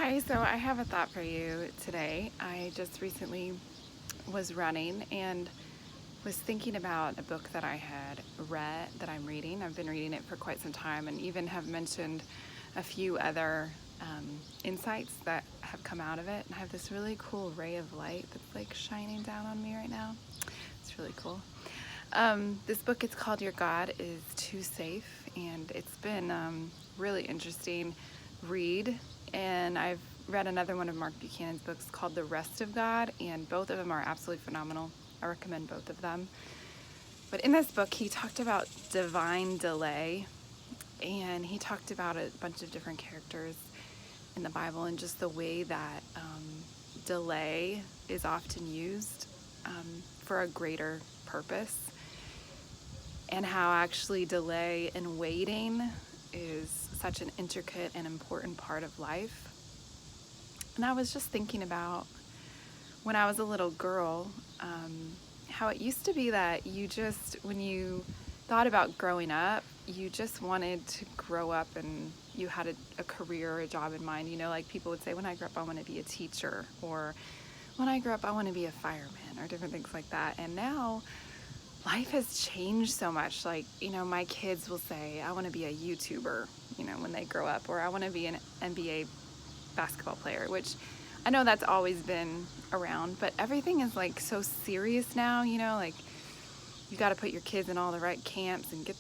Hi, so I have a thought for you today. I just recently was running and was thinking about a book that I had read that I'm reading. I've been reading it for quite some time and even have mentioned a few other insights that have come out of it. And I have this really cool ray of light that's like shining down on me right now. It's really cool. This book is called Your God is Too Safe, and it's been really interesting read. And I've read another one of Mark Buchanan's books called The Rest of God, and both of them are absolutely phenomenal. I recommend both of them. But in this book, he talked about divine delay, and he talked about a bunch of different characters in the Bible and just the way that delay is often used for a greater purpose, and how actually delay and waiting is such an intricate and important part of life. And I was just thinking about when I was a little girl, how it used to be that when you thought about growing up, you just wanted to grow up and you had a career or a job in mind. You know, like people would say, when I grow up, I want to be a teacher, or when I grow up, I want to be a fireman, or different things like that. And now life has changed so much. Like, you know, my kids will say, I want to be a YouTuber, you know, when they grow up, or I want to be an NBA basketball player, which I know that's always been around, but everything is like so serious now, you know, like you got to put your kids in all the right camps and get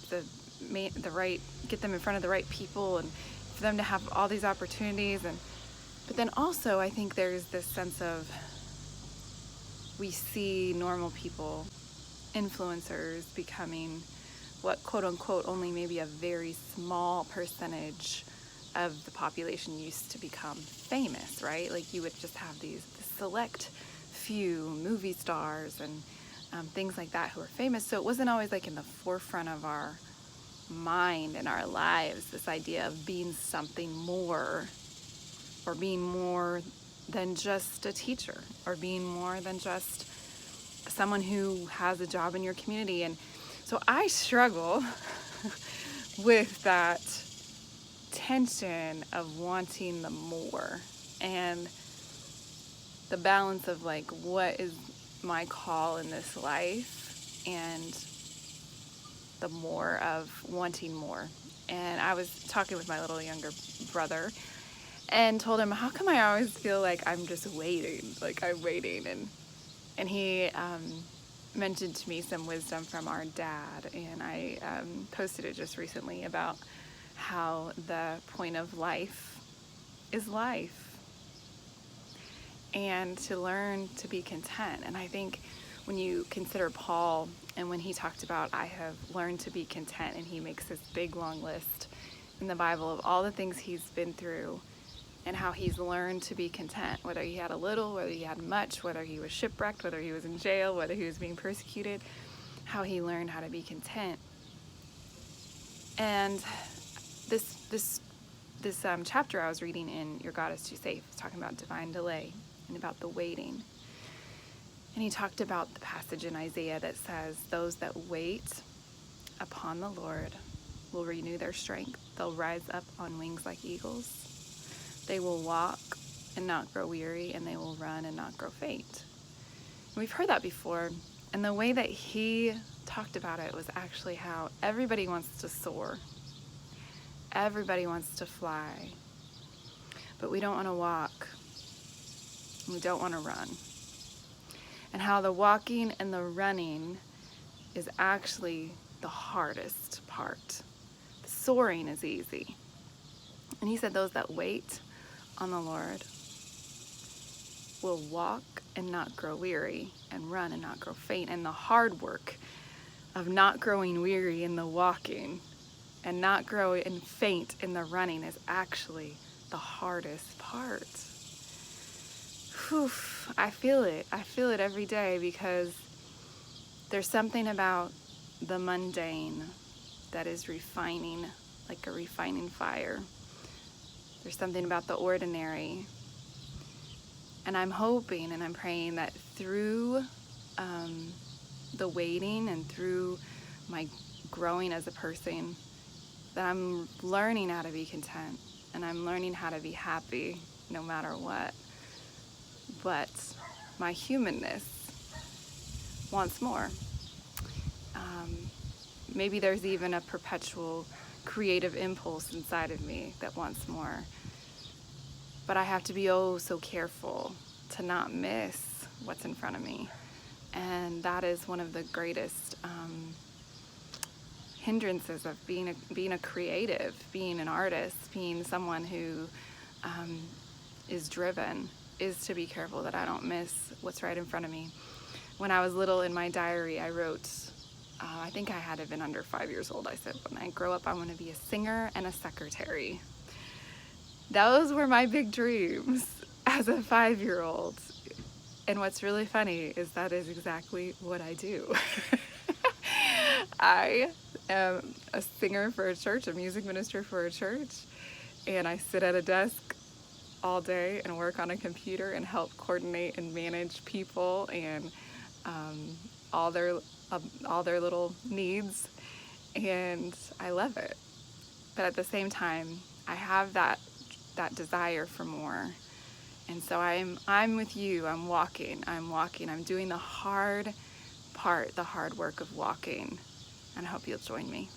get them in front of the right people, and for them to have all these opportunities. But then also I think there's this sense of, we see normal people, influencers, becoming what quote unquote only maybe a very small percentage of the population used to become famous, right? Like you would just have these select few movie stars and things like that who are famous. So it wasn't always like in the forefront of our mind and our lives, this idea of being something more, or being more than just a teacher, or being more than just someone who has a job in your community. And so I struggle with that tension of wanting the more, and the balance of like, what is my call in this life, and the more of wanting more. And I was talking with my little younger brother and told him, how come I always feel like I'm just waiting, like I'm waiting? And he mentioned to me some wisdom from our dad, and I posted it just recently about how the point of life is life, and to learn to be content. And I think when you consider Paul, and when he talked about, I have learned to be content, and he makes this big long list in the Bible of all the things he's been through and how he's learned to be content, whether he had a little, whether he had much, whether he was shipwrecked, whether he was in jail, whether he was being persecuted, how he learned how to be content. And this chapter I was reading in Your God is Too Safe is talking about divine delay and about the waiting. And he talked about the passage in Isaiah that says, those that wait upon the Lord will renew their strength. They'll rise up on wings like eagles. They will walk and not grow weary, and they will run and not grow faint. And we've heard that before. And the way that he talked about it was actually how everybody wants to soar. Everybody wants to fly. But we don't want to walk. We don't want to run. And how the walking and the running is actually the hardest part. The soaring is easy. And he said those that wait on the Lord will walk and not grow weary, and run and not grow faint. And the hard work of not growing weary in the walking and not growing faint in the running is actually the hardest part. Whew, I feel it. I feel it every day, because there's something about the mundane that is refining, like a refining fire. There's something about the ordinary. And I'm hoping and I'm praying that through the waiting and through my growing as a person, that I'm learning how to be content, and I'm learning how to be happy, no matter what. But my humanness wants more. Maybe there's even a perpetual creative impulse inside of me that wants more. But I have to be oh so careful to not miss what's in front of me. And that is one of the greatest hindrances of being a creative, being an artist, being someone who is driven, is to be careful that I don't miss what's right in front of me. When I was little, in my diary, I wrote, I think I had to have been under 5 years old. I said, when I grow up, I want to be a singer and a secretary. Those were my big dreams as a 5-year-old. And what's really funny is that is exactly what I do. I am a singer for a church, a music minister for a church, and I sit at a desk all day and work on a computer and help coordinate and manage people and all their little needs, and I love it. But at the same time, I have that desire for more. And so I'm with you. I'm walking. I'm doing the hard part, the hard work of walking. And I hope you'll join me.